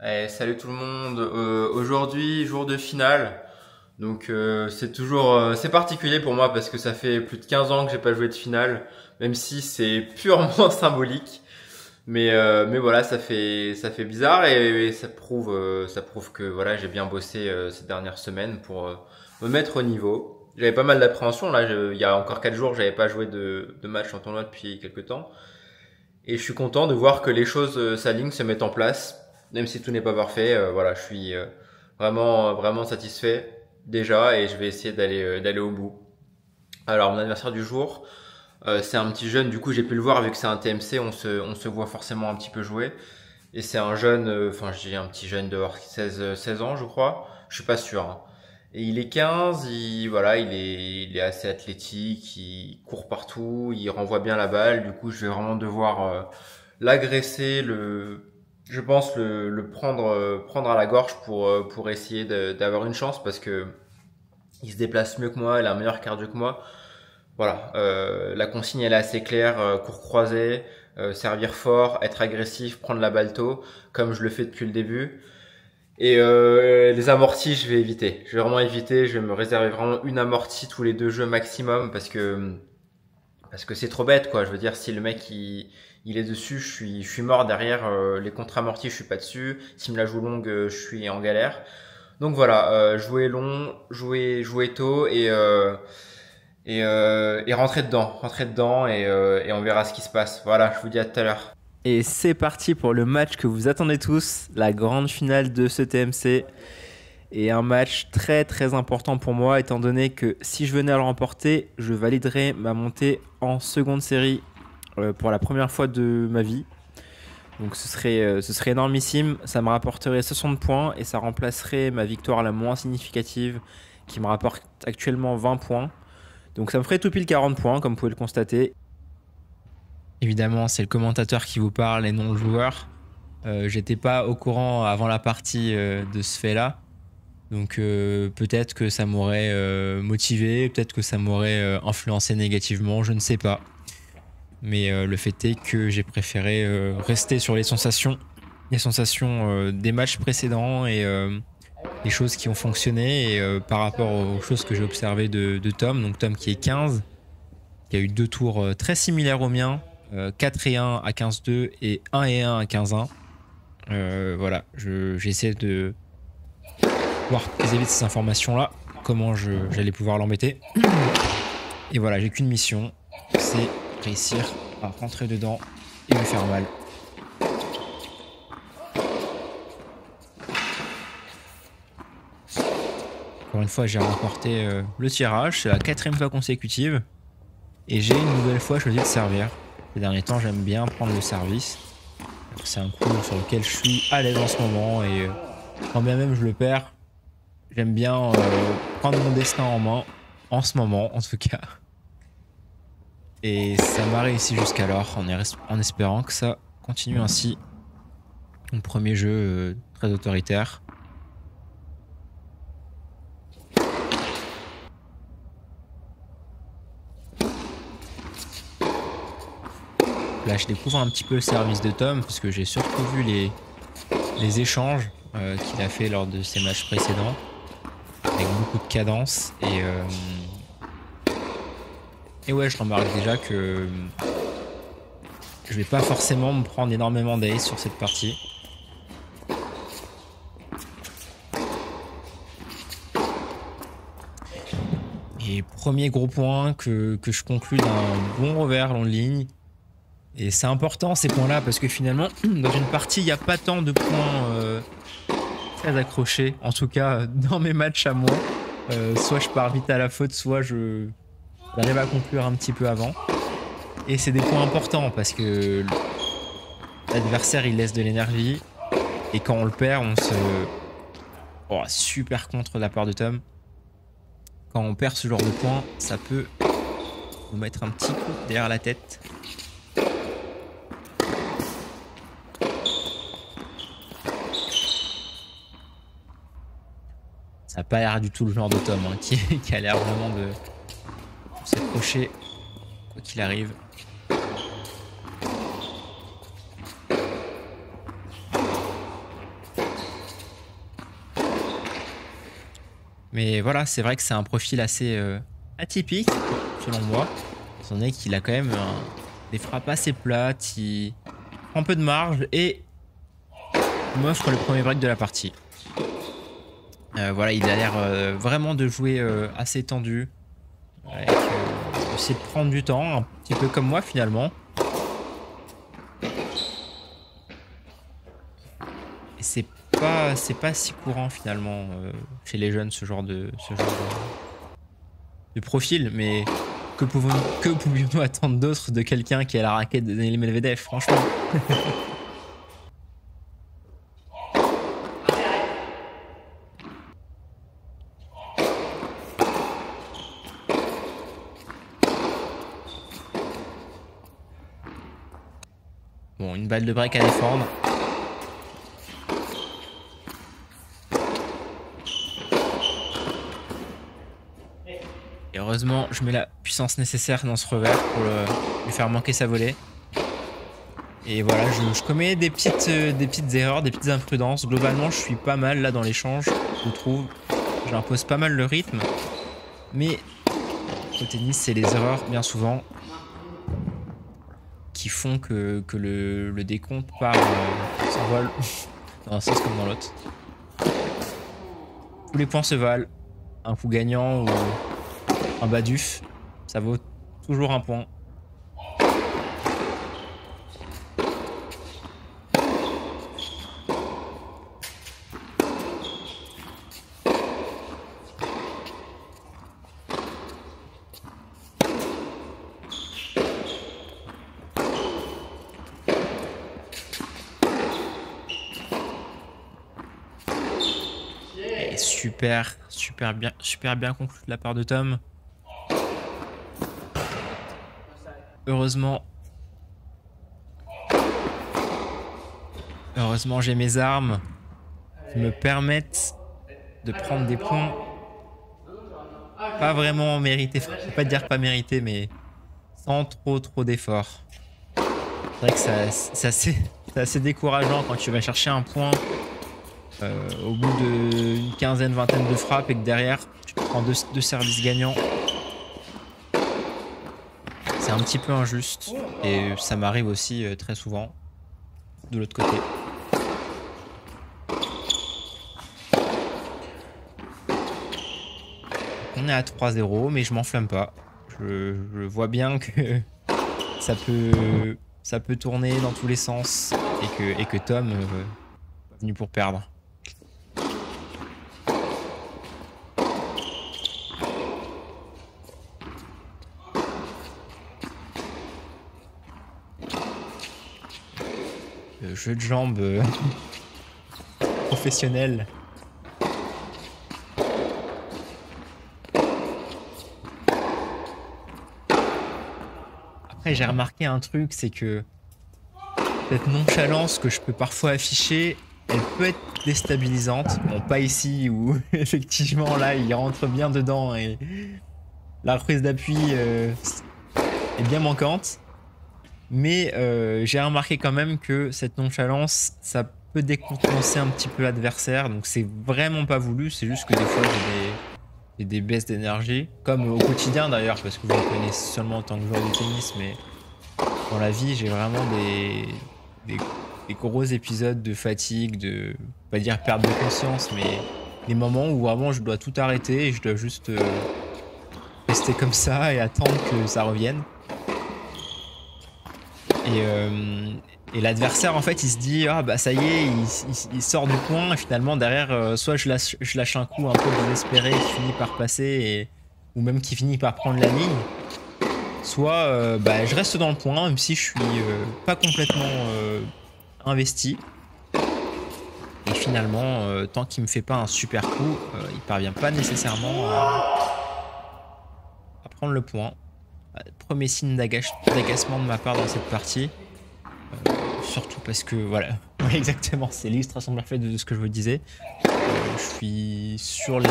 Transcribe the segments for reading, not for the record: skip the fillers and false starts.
Salut tout le monde. Aujourd'hui, jour de finale. Donc c'est toujours c'est particulier pour moi parce que ça fait plus de 15 ans que j'ai pas joué de finale, même si c'est purement symbolique. Mais voilà, ça fait bizarre et ça prouve que voilà, j'ai bien bossé ces dernières semaines pour me mettre au niveau. J'avais pas mal d'appréhension là, il y a encore 4 jours, j'avais pas joué de match en tournoi depuis quelques temps. Et je suis content de voir que les choses s'alignent, se mettent en place, même si tout n'est pas parfait. Voilà, je suis vraiment satisfait déjà et je vais essayer d'aller au bout. Alors mon adversaire du jour, c'est un petit jeune. Du coup, j'ai pu le voir vu que c'est un TMC, on se voit forcément un petit peu jouer. Et c'est un jeune, enfin je dis un petit jeune de 16 ans, je crois. Je suis pas sûr, hein. Et il est 15, voilà, il est assez athlétique, il court partout, il renvoie bien la balle. Du coup, je vais vraiment devoir l'agresser, je pense le prendre à la gorge pour essayer d'avoir une chance parce que il se déplace mieux que moi, il a un meilleur cardio que moi. Voilà, la consigne elle est assez claire, court croisé, servir fort, être agressif, prendre la balle tôt, comme je le fais depuis le début. Et les amortis, je vais éviter. Je vais vraiment éviter. Je vais me réserver vraiment une amortie tous les 2 jeux maximum parce que c'est trop bête quoi. Je veux dire, si le mec il est dessus, je suis mort derrière. Les contre-amortis, je suis pas dessus. S'il me la joue longue, je suis en galère. Donc voilà, jouer long, jouer tôt et rentrer dedans et on verra ce qui se passe. Voilà, je vous dis à tout à l'heure. Et c'est parti pour le match que vous attendez tous, la grande finale de ce TMC. Et un match très très important pour moi, étant donné que si je venais à le remporter, je validerais ma montée en seconde série pour la première fois de ma vie. Donc ce serait énormissime, ça me rapporterait 60 points et ça remplacerait ma victoire la moins significative qui me rapporte actuellement 20 points. Donc ça me ferait tout pile 40 points, comme vous pouvez le constater. Évidemment, c'est le commentateur qui vous parle et non le joueur. J'étais pas au courant avant la partie de ce fait-là. Donc peut-être que ça m'aurait motivé, peut-être que ça m'aurait influencé négativement, je ne sais pas. Mais le fait est que j'ai préféré rester sur les sensations des matchs précédents et les choses qui ont fonctionné et par rapport aux choses que j'ai observées de Tom. Donc Tom qui est 15, qui a eu 2 tours très similaires aux miens, 4 et 1 à 15-2 et 1 et 1 à 15-1. Voilà, j'essaie de voir vis-à-vis de ces informations-là, comment j'allais pouvoir l'embêter. Et voilà, j'ai qu'une mission, c'est réussir à rentrer dedans et me faire mal. Encore une fois, j'ai remporté le tirage, c'est la 4e fois consécutive. Et j'ai une nouvelle fois choisi de servir. Ces derniers temps, j'aime bien prendre le service. C'est un coup sur lequel je suis à l'aise en ce moment et quand bien même je le perds, j'aime bien prendre mon destin en main, en ce moment en tout cas. Et ça m'a réussi jusqu'alors, en espérant que ça continue ainsi. Mon premier jeu très autoritaire. Là, je découvre un petit peu le service de Tom, parce que j'ai surtout vu les échanges qu'il a fait lors de ses matchs précédents, avec beaucoup de cadence. Et ouais, je remarque déjà que je vais pas forcément me prendre énormément d'ace sur cette partie. Et premier gros point que je conclus d'un bon revers long de ligne. Et c'est important ces points-là parce que finalement, dans une partie, il n'y a pas tant de points très accrochés. En tout cas, dans mes matchs à moi. Soit je pars vite à la faute, soit j'arrive à conclure un petit peu avant. Et c'est des points importants parce que l'adversaire, il laisse de l'énergie. Et quand on le perd, on se... Oh, super contre de la part de Tom. Quand on perd ce genre de points, ça peut nous mettre un petit coup derrière la tête. Ça n'a pas l'air du tout le genre de Tom hein, qui a l'air vraiment de s'accrocher quoi qu'il arrive. Mais voilà, c'est vrai que c'est un profil assez atypique, selon moi. Étant donné qu'il a quand même des frappes assez plates, il prend un peu de marge et m'offre le premier break de la partie. Voilà, il a l'air vraiment de jouer assez tendu. Avec essayer de prendre du temps, un petit peu comme moi finalement. Et c'est pas si courant finalement chez les jeunes ce genre de profil, mais que pouvions-nous attendre d'autre de quelqu'un qui a la raquette de Daniil Medvedev, franchement. Bon, une balle de break à défendre. Et heureusement, je mets la puissance nécessaire dans ce revers pour lui faire manquer sa volée. Et voilà, je commets des petites erreurs, des petites imprudences. Globalement, je suis pas mal là dans l'échange, je trouve. J'impose pas mal le rythme. Mais au tennis, c'est les erreurs, bien souvent, qui font que le décompte s'envole dans un sens comme dans l'autre. Tous les points se valent. Un coup gagnant ou un baduf, ça vaut toujours un point. Et super bien conclu de la part de Tom. Heureusement, j'ai mes armes qui me permettent de prendre des points pas vraiment mérités. Enfin, je vais pas dire pas mérités, mais sans trop d'efforts. C'est vrai que c'est assez décourageant quand tu vas chercher un point au bout d'une quinzaine, vingtaine de frappes et que derrière tu te prends deux services gagnants. C'est un petit peu injuste et ça m'arrive aussi très souvent de l'autre côté. On est à 3-0 mais je m'enflamme pas. Je vois bien que ça peut tourner dans tous les sens et que Tom est venu pour perdre. Jeu de jambes professionnel. Après, j'ai remarqué un truc, c'est que cette nonchalance que je peux parfois afficher, elle peut être déstabilisante. Bon, pas ici où effectivement là, il rentre bien dedans et la reprise d'appui est bien manquante. Mais j'ai remarqué quand même que cette nonchalance, ça peut décontenancer un petit peu l'adversaire. Donc c'est vraiment pas voulu, c'est juste que des fois j'ai des baisses d'énergie. Comme au quotidien d'ailleurs, parce que vous me connaissez seulement en tant que joueur de tennis, mais dans la vie j'ai vraiment des gros épisodes de fatigue, de, pas dire perte de conscience, mais des moments où vraiment je dois tout arrêter et je dois juste rester comme ça et attendre que ça revienne. Et l'adversaire en fait il se dit ah bah ça y est il sort du point et finalement derrière soit je lâche un coup un peu désespéré qui finit par passer ou même qui finit par prendre la ligne, soit bah, je reste dans le point même si je suis pas complètement investi et finalement tant qu'il me fait pas un super coup il parvient pas nécessairement à prendre le point. Premier signe d'agacement de ma part dans cette partie. Surtout parce que, voilà, exactement, c'est l'illustration parfaite de ce que je vous disais. Je suis sur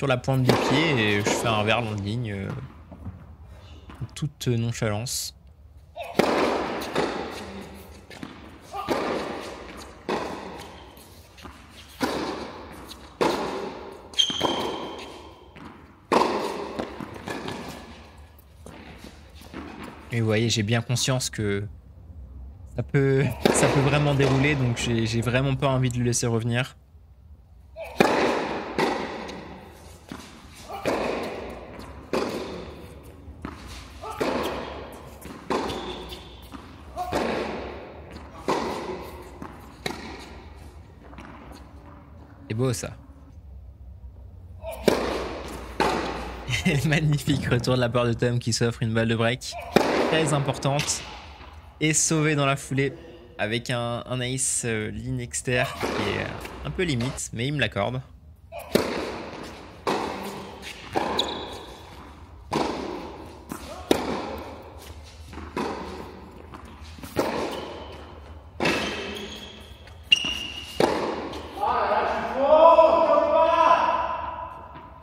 la pointe du pied et je fais un revers dans la ligne. Toute nonchalance. Et vous voyez, j'ai bien conscience que ça peut vraiment dérouler, donc j'ai vraiment pas envie de le laisser revenir. C'est beau ça. Magnifique retour de la part de Tom qui s'offre une balle de break très importante et sauvé dans la foulée avec un ace ligne externe qui est un peu limite, mais il me l'accorde.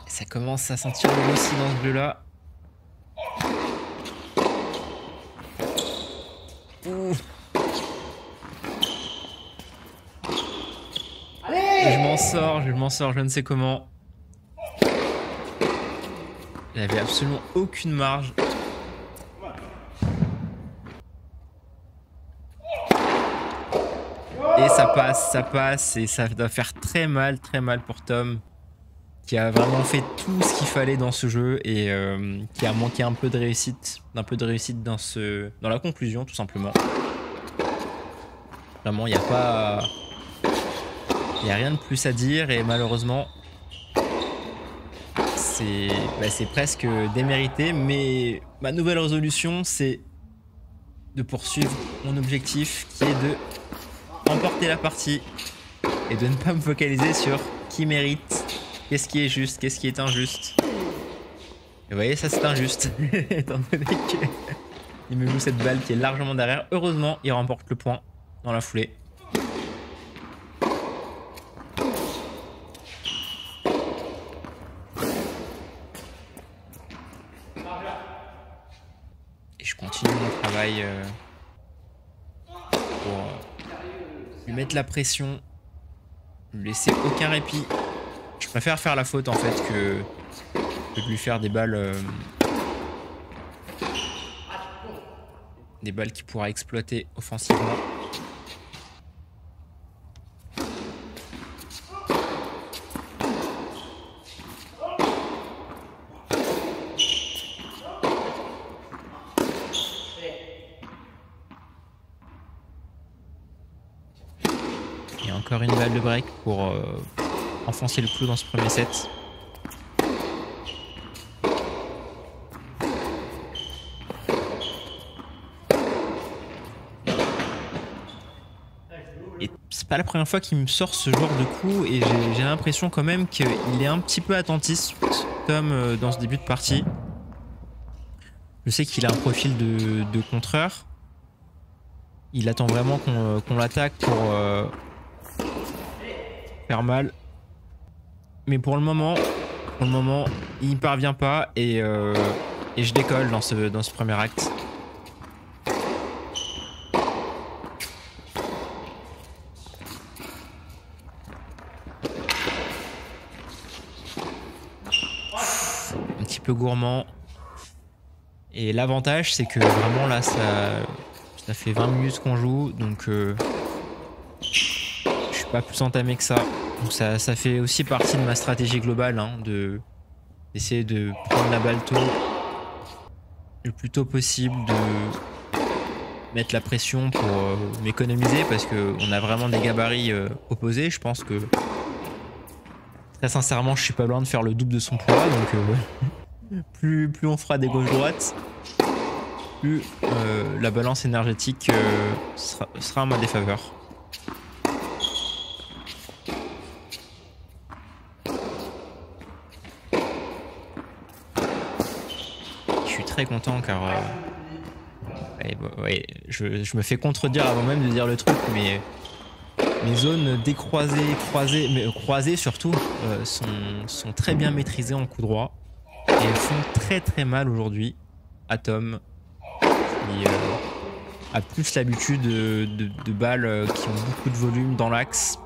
Ça commence à sentir le aussi dans ce jeu-là. Et je m'en sors, je ne sais comment. Il n'avait absolument aucune marge. Et ça passe, et ça doit faire très mal pour Tom, qui a vraiment fait tout ce qu'il fallait dans ce jeu et qui a manqué un peu de réussite dans la conclusion tout simplement. Vraiment, il n'y a rien de plus à dire et malheureusement c'est presque démérité, mais ma nouvelle résolution c'est de poursuivre mon objectif qui est de remporter la partie et de ne pas me focaliser sur qui mérite. Qu'est-ce qui est juste, qu'est-ce qui est injuste? Et vous voyez, ça c'est injuste, étant donné qu'il me joue cette balle qui est largement derrière. Heureusement, il remporte le point dans la foulée. Et je continue mon travail pour lui mettre la pression, lui laisser aucun répit. Je préfère faire la faute en fait que de lui faire des balles qu'il pourra exploiter offensivement. Et encore une balle de break pour enfoncer le clou dans ce premier set. Et c'est pas la première fois qu'il me sort ce genre de coup et j'ai l'impression quand même qu'il est un petit peu attentiste comme dans ce début de partie. Je sais qu'il a un profil de contreur. Il attend vraiment qu'on l'attaque pour faire mal. Mais pour le moment, il n'y parvient pas et je décolle dans ce premier acte. Un petit peu gourmand. Et l'avantage, c'est que vraiment là, ça fait 20 minutes qu'on joue, donc je suis pas plus entamé que ça. Donc ça fait aussi partie de ma stratégie globale, hein, d'essayer de prendre la balle tôt, le plus tôt possible, de mettre la pression pour m'économiser parce qu'on a vraiment des gabarits opposés. Je pense que très sincèrement, je suis pas loin de faire le double de son poids, donc plus on fera des gauche-droite, plus la balance énergétique sera en ma défaveur. Très content car je me fais contredire avant même de dire le truc, mais mes zones décroisées, croisées surtout sont très bien maîtrisées en coup droit et elles font très mal aujourd'hui à Tom qui a plus l'habitude de balles qui ont beaucoup de volume dans l'axe.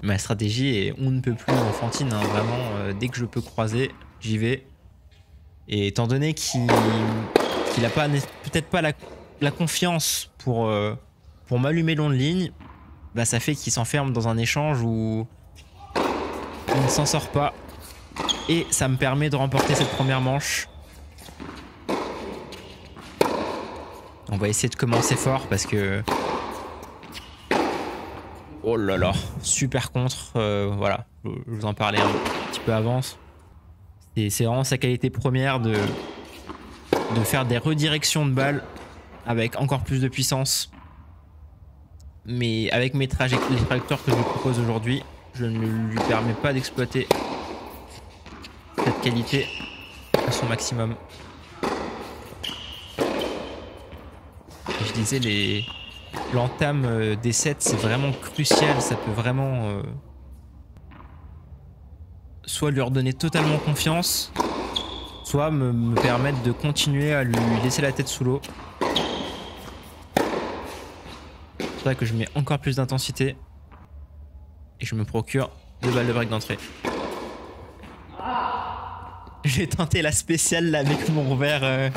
Ma stratégie est on ne peut plus enfantine, hein, vraiment dès que je peux croiser, j'y vais. Et étant donné qu'il n'a pas peut-être pas la confiance pour m'allumer long de ligne, bah ça fait qu'il s'enferme dans un échange où il ne s'en sort pas. Et ça me permet de remporter cette première manche. On va essayer de commencer fort parce que... Oh là là, super contre. Voilà, je vous en parlais un petit peu avant. C'est vraiment sa qualité première de faire des redirections de balles avec encore plus de puissance. Mais avec les trajectoires que je lui propose aujourd'hui, je ne lui permets pas d'exploiter cette qualité à son maximum. Et je disais, l'entame des sets, c'est vraiment crucial. Ça peut vraiment soit lui redonner totalement confiance, soit me permettre de continuer à lui laisser la tête sous l'eau. C'est pour ça que je mets encore plus d'intensité et je me procure 2 balles de break d'entrée. J'ai tenté la spéciale là, avec mon revers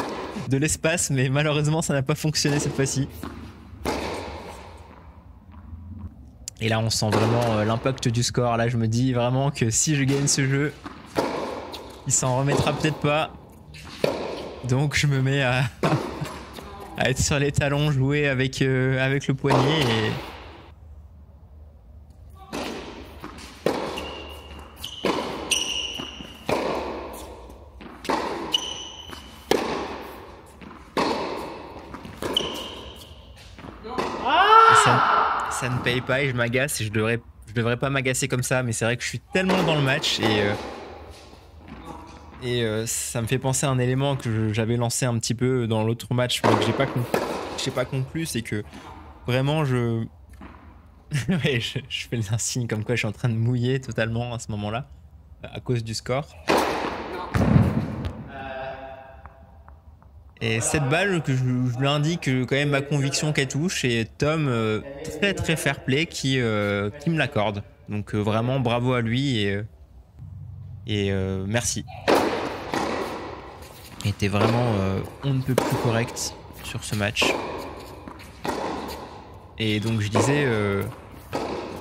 de l'espace, mais malheureusement ça n'a pas fonctionné cette fois-ci. Et là on sent vraiment l'impact du score. Là je me dis vraiment que si je gagne ce jeu, il s'en remettra peut-être pas. Donc je me mets à être sur les talons, jouer avec le poignet et... Ça ne paye pas et je m'agace et je devrais pas m'agacer comme ça, mais c'est vrai que je suis tellement dans le match et ça me fait penser à un élément que j'avais lancé un petit peu dans l'autre match mais que j'ai pas conclu, c'est que vraiment ouais, je fais un signe comme quoi je suis en train de mouiller totalement à ce moment-là à cause du score. Et cette balle que je lui indique quand même ma conviction qu'elle touche et Tom très très fair play qui me l'accorde. Donc vraiment bravo à lui et merci. Il était vraiment on ne peut plus correct sur ce match. Et donc je disais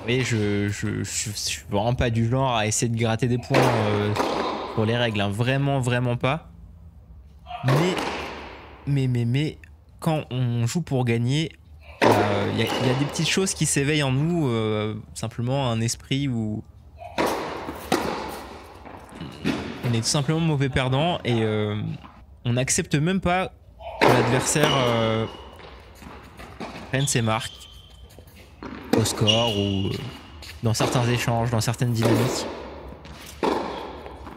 oui, je suis vraiment pas du genre à essayer de gratter des points pour les règles, hein. Vraiment pas. Mais quand on joue pour gagner, il y a des petites choses qui s'éveillent en nous, simplement un esprit où on est tout simplement mauvais perdant et on n'accepte même pas que l'adversaire prenne ses marques au score ou dans certains échanges, dans certaines dynamiques.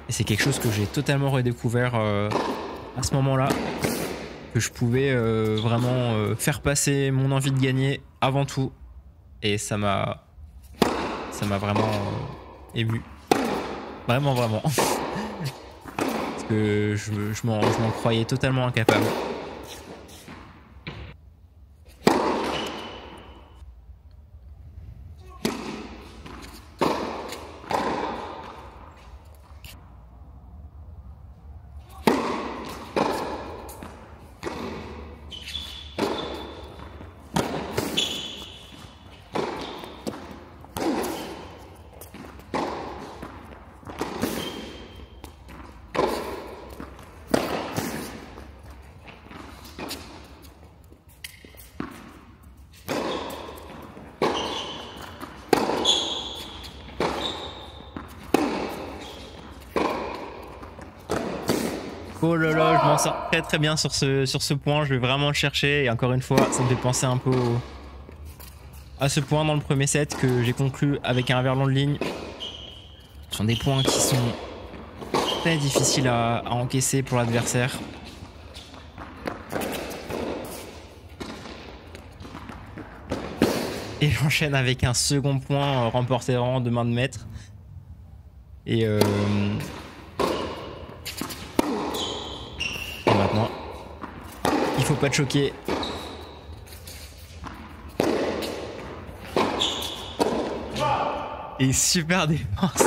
Et c'est quelque chose que j'ai totalement redécouvert à ce moment-là. Que je pouvais vraiment faire passer mon envie de gagner avant tout et ça m'a vraiment ému, vraiment parce que je m'en croyais totalement incapable. Oh là là, je m'en sors très bien sur ce point, je vais vraiment le chercher et encore une fois ça me fait penser un peu à ce point dans le premier set que j'ai conclu avec un revers long de ligne. Ce sont des points qui sont très difficiles à encaisser pour l'adversaire. Et j'enchaîne avec un second point remporté vraiment de main de maître. Et maintenant, il faut pas te choquer. Et super défense.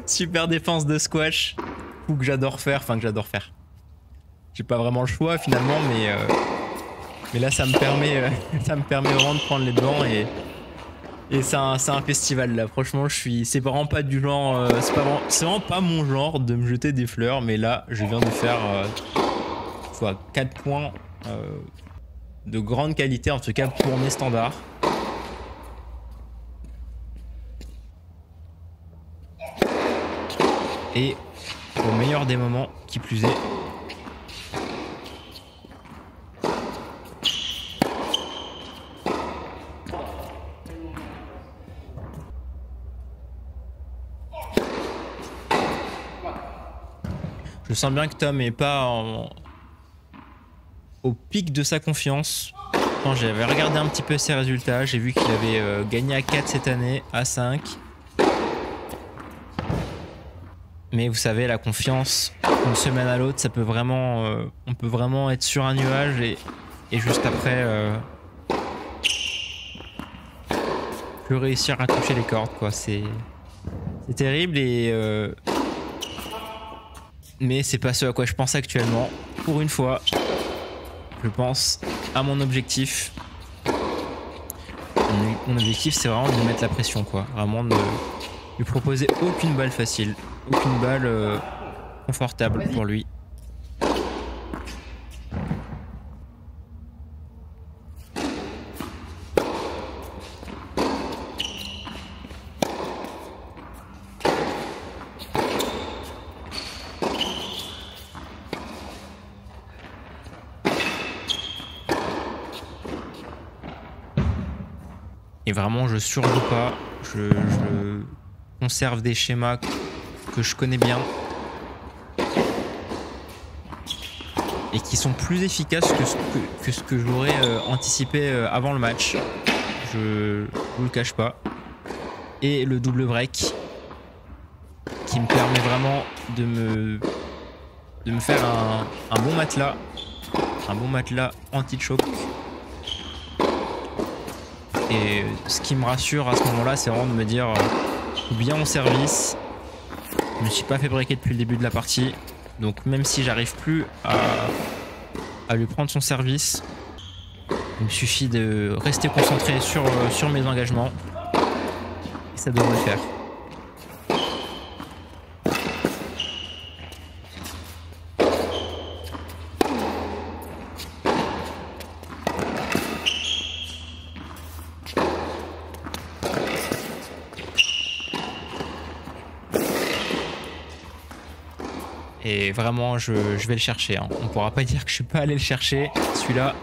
Super défense de squash. Coup que j'adore faire. Enfin, que j'adore faire. j'ai pas vraiment le choix finalement, mais là ça me permet, ça me permet vraiment de prendre les devants et c'est un festival là. Franchement, c'est vraiment pas du genre, c'est vraiment pas mon genre de me jeter des fleurs, mais là je viens de faire 4 points de grande qualité, en tout cas pour mes standards. Et au meilleur des moments, qui plus est. Je sens bien que Tom est pas au pic de sa confiance. Quand j'avais regardé un petit peu ses résultats, j'ai vu qu'il avait gagné à 4 cette année, à 5. Mais vous savez, la confiance, d'une semaine à l'autre, ça peut vraiment, on peut vraiment être sur un nuage et juste après, plus réussir à toucher les cordes, quoi. C'est terrible mais c'est pas ce à quoi je pense actuellement. Pour une fois, je pense à mon objectif. Mon objectif, c'est vraiment de lui mettre la pression, quoi. Vraiment de lui proposer aucune balle facile. Aucune balle confortable pour lui. Et vraiment, je surjoue pas. Je conserve des schémas que je connais bien et qui sont plus efficaces que ce que j'aurais anticipé avant le match. Je vous le cache pas. Et le double break qui me permet vraiment de me faire un bon matelas. Un bon matelas anti-choc. Et ce qui me rassure à ce moment-là, c'est vraiment de me dire bien mon service. Je me suis pas fait breaker depuis le début de la partie. Donc même si j'arrive plus à lui prendre son service, il me suffit de rester concentré sur mes engagements. Et ça devrait le faire. Et vraiment, je vais le chercher. Hein. On pourra pas dire que je suis pas allé le chercher, celui-là.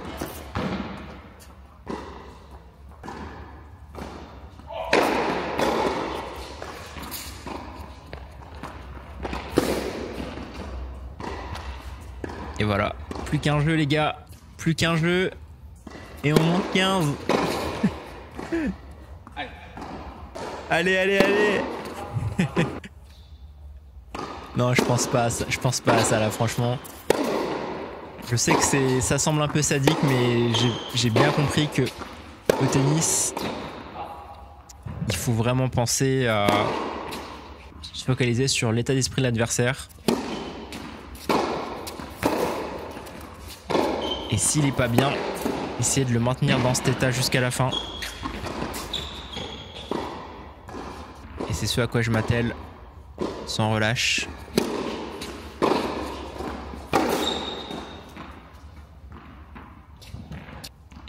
Et voilà. Plus qu'un jeu, les gars. Plus qu'un jeu. Et on monte 15. Allez, allez, allez. Non, je pense pas à ça. Je pense pas à ça là, franchement. Je sais que ça semble un peu sadique, mais j'ai bien compris que au tennis, il faut vraiment penser à se focaliser sur l'état d'esprit de l'adversaire. Et s'il est pas bien, essayer de le maintenir dans cet état jusqu'à la fin. Et c'est ce à quoi je m'attelle, sans relâche.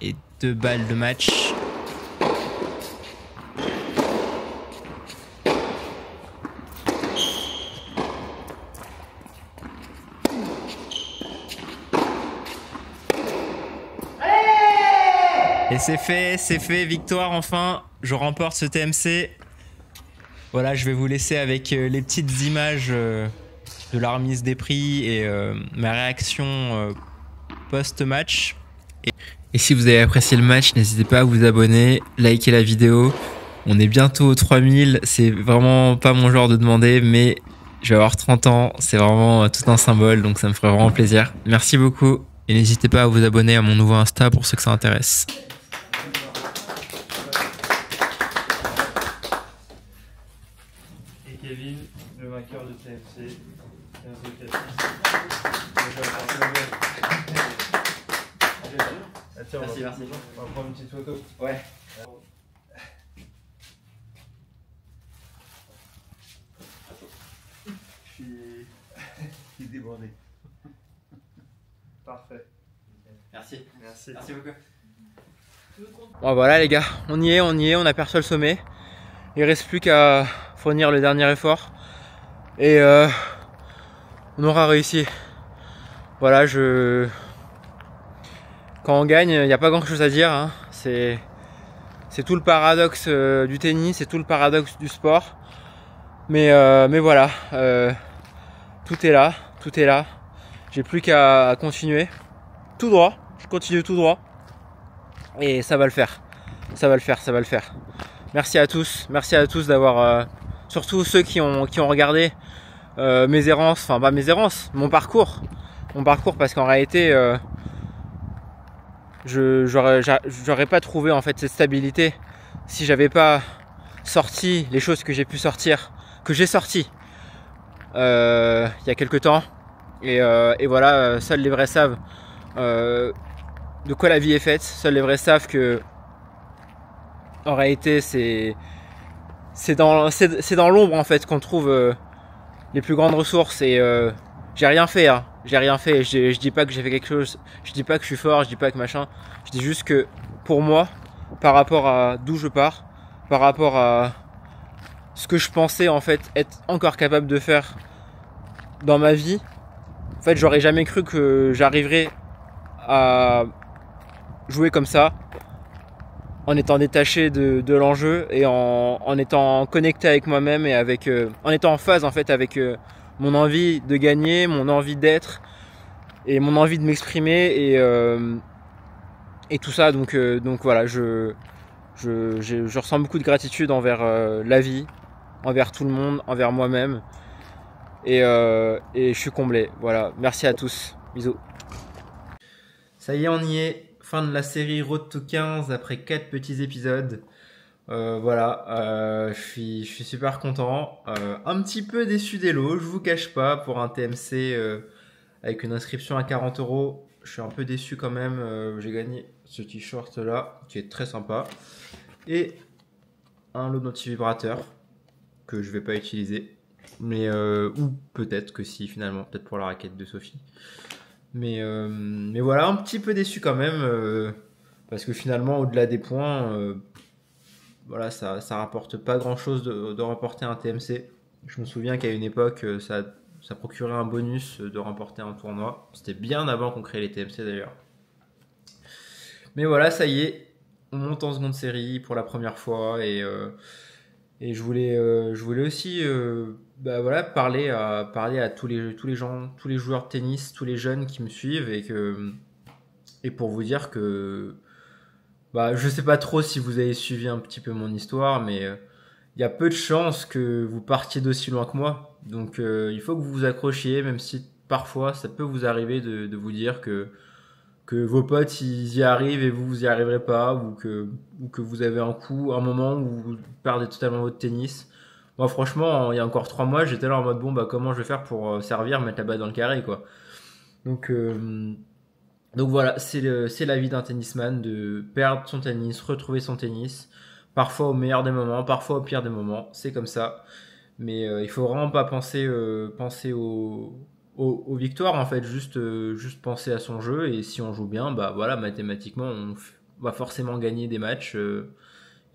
Et 2 balles de match. Et c'est fait, victoire enfin. Je remporte ce TMC. Voilà, je vais vous laisser avec les petites images de la remise des prix et ma réaction post-match. Et si vous avez apprécié le match, n'hésitez pas à vous abonner, liker la vidéo. On est bientôt aux 3000, c'est vraiment pas mon genre de demander, mais je vais avoir 30 ans, c'est vraiment tout un symbole, donc ça me ferait vraiment plaisir. Merci beaucoup, et n'hésitez pas à vous abonner à mon nouveau Insta pour ceux que ça intéresse. Et Kevin, le vainqueur de TMC, 15 de 4. Tiens, merci. On va prendre une petite photo. Ouais. Je suis débordé. Parfait. Merci. Merci. Merci beaucoup. Bon voilà les gars, on y est, on aperçoit le sommet. Il reste plus qu'à fournir le dernier effort. Et on aura réussi. Voilà, quand on gagne, il n'y a pas grand chose à dire. Hein. C'est tout le paradoxe du tennis, c'est tout le paradoxe du sport. Mais voilà, tout est là. J'ai plus qu'à continuer tout droit. Je continue tout droit. Et ça va le faire. Ça va le faire. Merci à tous d'avoir, surtout ceux qui ont regardé mes errances, enfin pas mes errances, mon parcours parce qu'en réalité, j'aurais pas trouvé en fait cette stabilité si j'avais pas sorti les choses que j'ai pu sortir, que j'ai sorti il y a quelques temps. Et voilà, seuls les vrais savent de quoi la vie est faite. Seuls les vrais savent que en réalité c'est dans l'ombre en fait qu'on trouve les plus grandes ressources. Et j'ai rien fait. Je dis pas que j'ai fait quelque chose. Je dis pas que je suis fort. Je dis pas que machin. Je dis juste que pour moi, par rapport à d'où je pars, par rapport à ce que je pensais en fait être encore capable de faire dans ma vie, en fait j'aurais jamais cru que j'arriverais à jouer comme ça, en étant détaché de l'enjeu et en étant connecté avec moi-même et avec en étant en phase en fait avec mon envie de gagner, mon envie d'être et mon envie de m'exprimer et tout ça. Donc voilà, je ressens beaucoup de gratitude envers la vie, envers tout le monde, envers moi-même et je suis comblé. Voilà, merci à tous, bisous. Ça y est, on y est. Fin de la série Road to 15 après 4 petits épisodes. Voilà, je suis super content. Un petit peu déçu des lots, je vous cache pas, pour un TMC avec une inscription à 40 €. Je suis un peu déçu quand même. J'ai gagné ce t-shirt là qui est très sympa. Et un lot notivibrateur que je vais pas utiliser. Mais ou peut-être que si finalement, peut-être pour la raquette de Sophie. Mais voilà, un petit peu déçu quand même, parce que finalement, au-delà des points, voilà, ça rapporte pas grand-chose de remporter un TMC. Je me souviens qu'à une époque, ça procurait un bonus de remporter un tournoi. C'était bien avant qu'on crée les TMC d'ailleurs. Mais voilà, ça y est, on monte en seconde série pour la première fois et je voulais aussi voilà, parler à tous les gens, tous les joueurs de tennis, tous les jeunes qui me suivent et pour vous dire que je sais pas trop si vous avez suivi un petit peu mon histoire, mais il y a peu de chances que vous partiez d'aussi loin que moi. Donc il faut que vous vous accrochiez, même si parfois ça peut vous arriver de vous dire que vos potes ils y arrivent et vous y arriverez pas, ou que vous avez un moment où vous perdez totalement votre tennis. Moi franchement, il y a encore 3 mois, j'étais là en mode comment je vais faire pour servir, mettre la balle dans le carré quoi. Donc voilà, c'est la vie d'un tennisman, de perdre son tennis, retrouver son tennis, parfois au meilleur des moments, parfois au pire des moments, c'est comme ça. Mais il faut vraiment pas penser aux victoires en fait, juste penser à son jeu, et si on joue bien, voilà, mathématiquement on va forcément gagner des matchs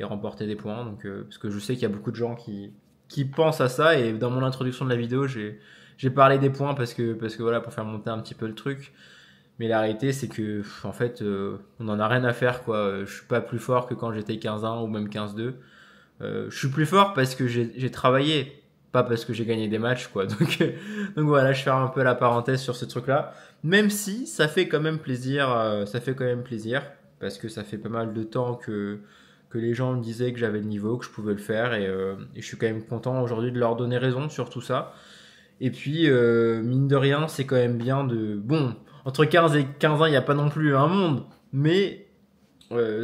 et remporter des points. Donc parce que je sais qu'il y a beaucoup de gens qui pensent à ça, et dans mon introduction de la vidéo j'ai parlé des points parce que voilà, pour faire monter un petit peu le truc. Mais la réalité c'est que en fait on en a rien à faire quoi. Je suis pas plus fort que quand j'étais 15-1 ou même 15-2. Je suis plus fort parce que j'ai travaillé, pas parce que j'ai gagné des matchs quoi. Donc voilà, je ferme un peu la parenthèse sur ce truc là, même si ça fait quand même plaisir, parce que ça fait pas mal de temps que les gens me disaient que j'avais le niveau, que je pouvais le faire, et je suis quand même content aujourd'hui de leur donner raison sur tout ça. Et puis mine de rien, c'est quand même bien entre 15 et 15 ans, il n'y a pas non plus un monde, mais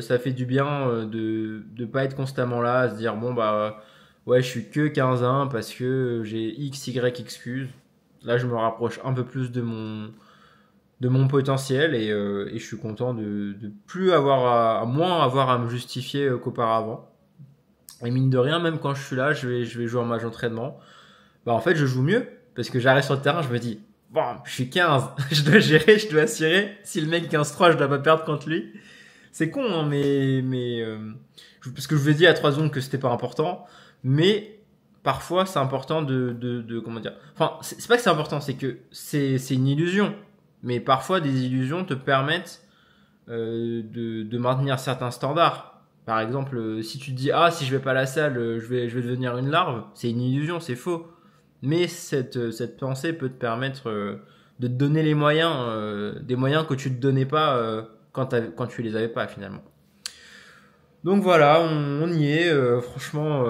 ça fait du bien de pas être constamment là à se dire ouais, je suis que 15-1 parce que j'ai x y excuses. Là je me rapproche un peu plus de de mon potentiel et je suis content de plus avoir à moins avoir à me justifier qu'auparavant. Et mine de rien, même quand je suis là, je vais jouer en match d'entraînement. Bah en fait, je joue mieux parce que j'arrive sur le terrain, je me dis bon, je suis 15, je dois gérer, je dois assurer. Si le mec 15-3, je dois pas perdre contre lui. C'est con, hein, parce que je vous ai dit à 3 secondes que c'était pas important, mais parfois c'est important de comment dire. Enfin, c'est pas que c'est important, c'est que c'est une illusion. Mais parfois des illusions te permettent de maintenir certains standards. Par exemple, si tu te dis ah si je vais pas à la salle, je vais devenir une larve, c'est une illusion, c'est faux. Mais cette pensée peut te permettre de te donner les moyens, des moyens que tu te donnais pas quand tu les avais pas finalement. Donc voilà, on y est. Franchement,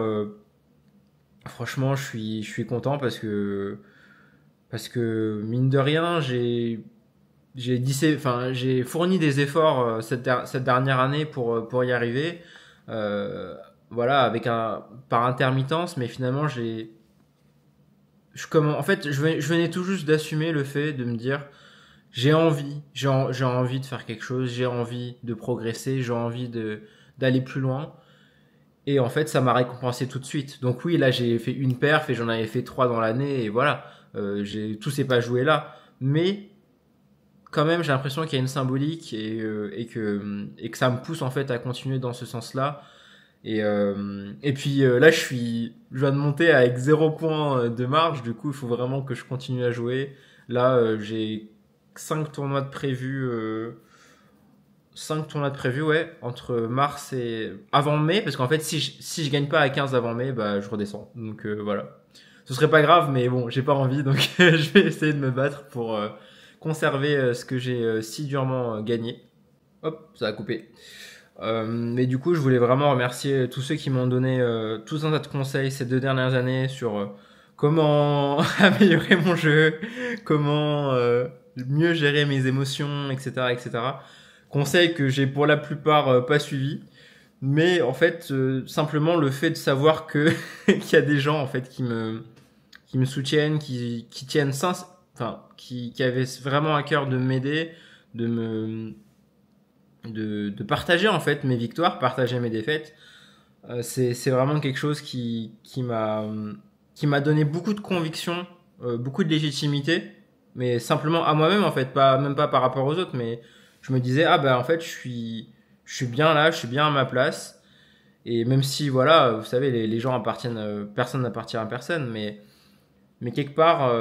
je suis content parce que mine de rien, j'ai fourni des efforts cette dernière année pour y arriver. Voilà, par intermittence, mais finalement en fait, je venais tout juste d'assumer le fait de me dire j'ai envie de faire quelque chose, j'ai envie de progresser, j'ai envie d'aller plus loin. Et en fait, ça m'a récompensé tout de suite. Donc oui, là, j'ai fait une perf et j'en avais fait 3 dans l'année et voilà. Tout s'est pas joué là. Mais quand même, j'ai l'impression qu'il y a une symbolique et que ça me pousse en fait à continuer dans ce sens-là. Et puis là, je viens de monter avec 0 point de marge. Du coup, il faut vraiment que je continue à jouer. Là, j'ai 5 tournois de prévus. 5 tournois de prévus, ouais, entre mars et avant mai, parce qu'en fait, si je gagne pas à 15 avant mai, bah, je redescends. Donc voilà. Ce serait pas grave, mais bon, j'ai pas envie, donc je vais essayer de me battre pour conserver ce que j'ai si durement gagné. Hop, ça a coupé. Mais du coup, je voulais vraiment remercier tous ceux qui m'ont donné tous un tas de conseils ces 2 dernières années sur comment améliorer mon jeu, comment mieux gérer mes émotions, etc., etc. Conseils que j'ai pour la plupart pas suivis, mais en fait simplement le fait de savoir que qu'il y a des gens en fait qui me soutiennent, qui tiennent qui avaient vraiment à cœur de m'aider, de partager en fait mes victoires, partager mes défaites. C'est vraiment quelque chose qui m'a donné beaucoup de conviction, beaucoup de légitimité, mais simplement à moi-même en fait, même pas par rapport aux autres, mais je me disais ah ben en fait je suis bien là, je suis bien à ma place. Et même si voilà, vous savez les gens appartiennent, personne n'appartient à personne, mais quelque part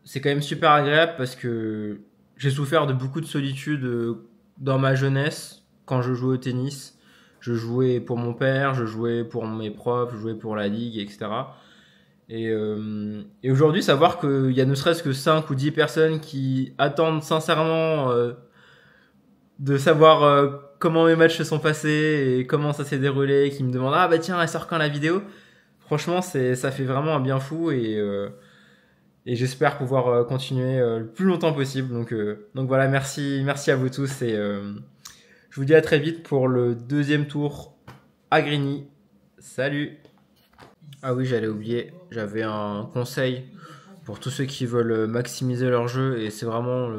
c'est quand même super agréable parce que j'ai souffert de beaucoup de solitude dans ma jeunesse quand je jouais au tennis. Je jouais pour mon père, je jouais pour mes profs, je jouais pour la ligue, etc. Et aujourd'hui, savoir qu'il y a ne serait-ce que 5 ou 10 personnes qui attendent sincèrement de savoir comment mes matchs se sont passés et comment ça s'est déroulé, qui me demandent ah bah tiens elle sort quand la vidéo, franchement ça fait vraiment un bien fou et j'espère pouvoir continuer le plus longtemps possible. Donc voilà, merci à vous tous et je vous dis à très vite pour le 2e tour à Grigny. Salut. Ah oui, j'allais oublier, j'avais un conseil pour tous ceux qui veulent maximiser leur jeu et c'est vraiment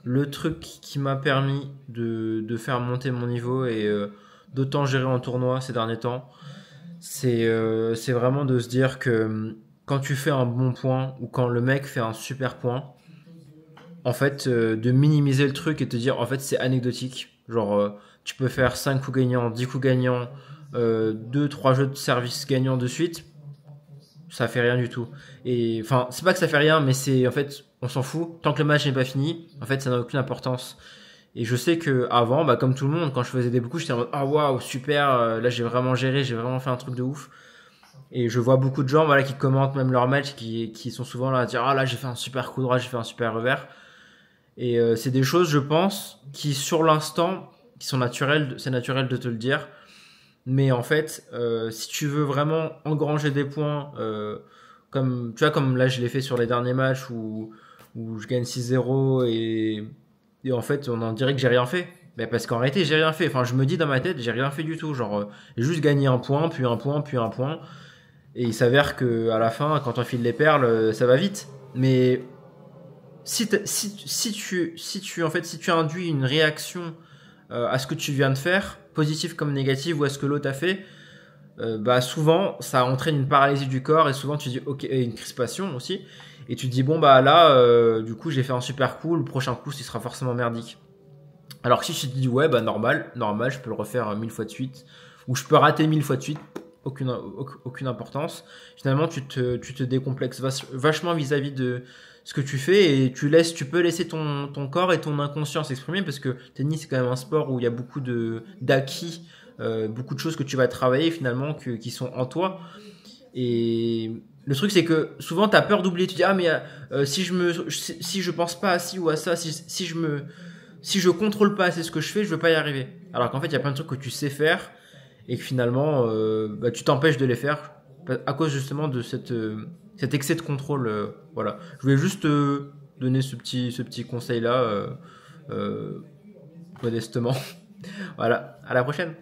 le truc qui m'a permis de faire monter mon niveau et d'autant gérer en tournoi ces derniers temps. C'est vraiment de se dire que quand tu fais un bon point ou quand le mec fait un super point, en fait, de minimiser le truc et te dire en fait c'est anecdotique. Genre, tu peux faire 5 coups gagnants, 10 coups gagnants, 2-3 jeux de service gagnants de suite, ça fait rien du tout. Et enfin, c'est pas que ça fait rien, mais c'est en fait, on s'en fout. Tant que le match n'est pas fini, en fait, ça n'a aucune importance. Et je sais que avant, bah, comme tout le monde, quand je faisais des coups, j'étais en mode ah waouh super, là j'ai vraiment géré, j'ai vraiment fait un truc de ouf. Et je vois beaucoup de gens voilà qui commentent même leur match, qui sont souvent là à dire ah là j'ai fait un super coup droit, j'ai fait un super revers. Et c'est des choses, je pense, qui sur l'instant, qui sont naturelles, c'est naturel de te le dire. Mais en fait, si tu veux vraiment engranger des points, comme là je l'ai fait sur les derniers matchs où je gagne 6-0 et en fait on en dirait que j'ai rien fait. Mais parce qu'en réalité j'ai rien fait. Enfin je me dis dans ma tête j'ai rien fait du tout. Genre j'ai juste gagné un point, puis un point, puis un point. Et il s'avère que à la fin quand on file les perles, ça va vite. Mais si tu induis une réaction à ce que tu viens de faire, positive comme négative, ou à ce que l'autre a fait, bah souvent ça entraîne une paralysie du corps et souvent tu dis ok, et une crispation aussi, et tu te dis bon bah là du coup j'ai fait un super coup, le prochain coup il sera forcément merdique. Alors que si tu te dis ouais bah normal je peux le refaire 1000 fois de suite, ou je peux rater 1000 fois de suite, aucune importance. Finalement tu te décomplexes vachement vis-à-vis de ce que tu fais, et tu peux laisser ton corps et ton inconscient s'exprimer, parce que tennis c'est quand même un sport où il y a beaucoup d'acquis, beaucoup de choses que tu vas travailler finalement qui sont en toi. Et le truc c'est que souvent tu as peur d'oublier, tu dis ah mais si je pense pas à ci ou à ça, si je contrôle pas assez ce que je fais, je veux pas y arriver. Alors qu'en fait il y a plein de trucs que tu sais faire et que finalement bah, tu t'empêches de les faire à cause justement de cet excès de contrôle. Voilà, je voulais juste donner ce petit conseil là modestement. Voilà, à la prochaine.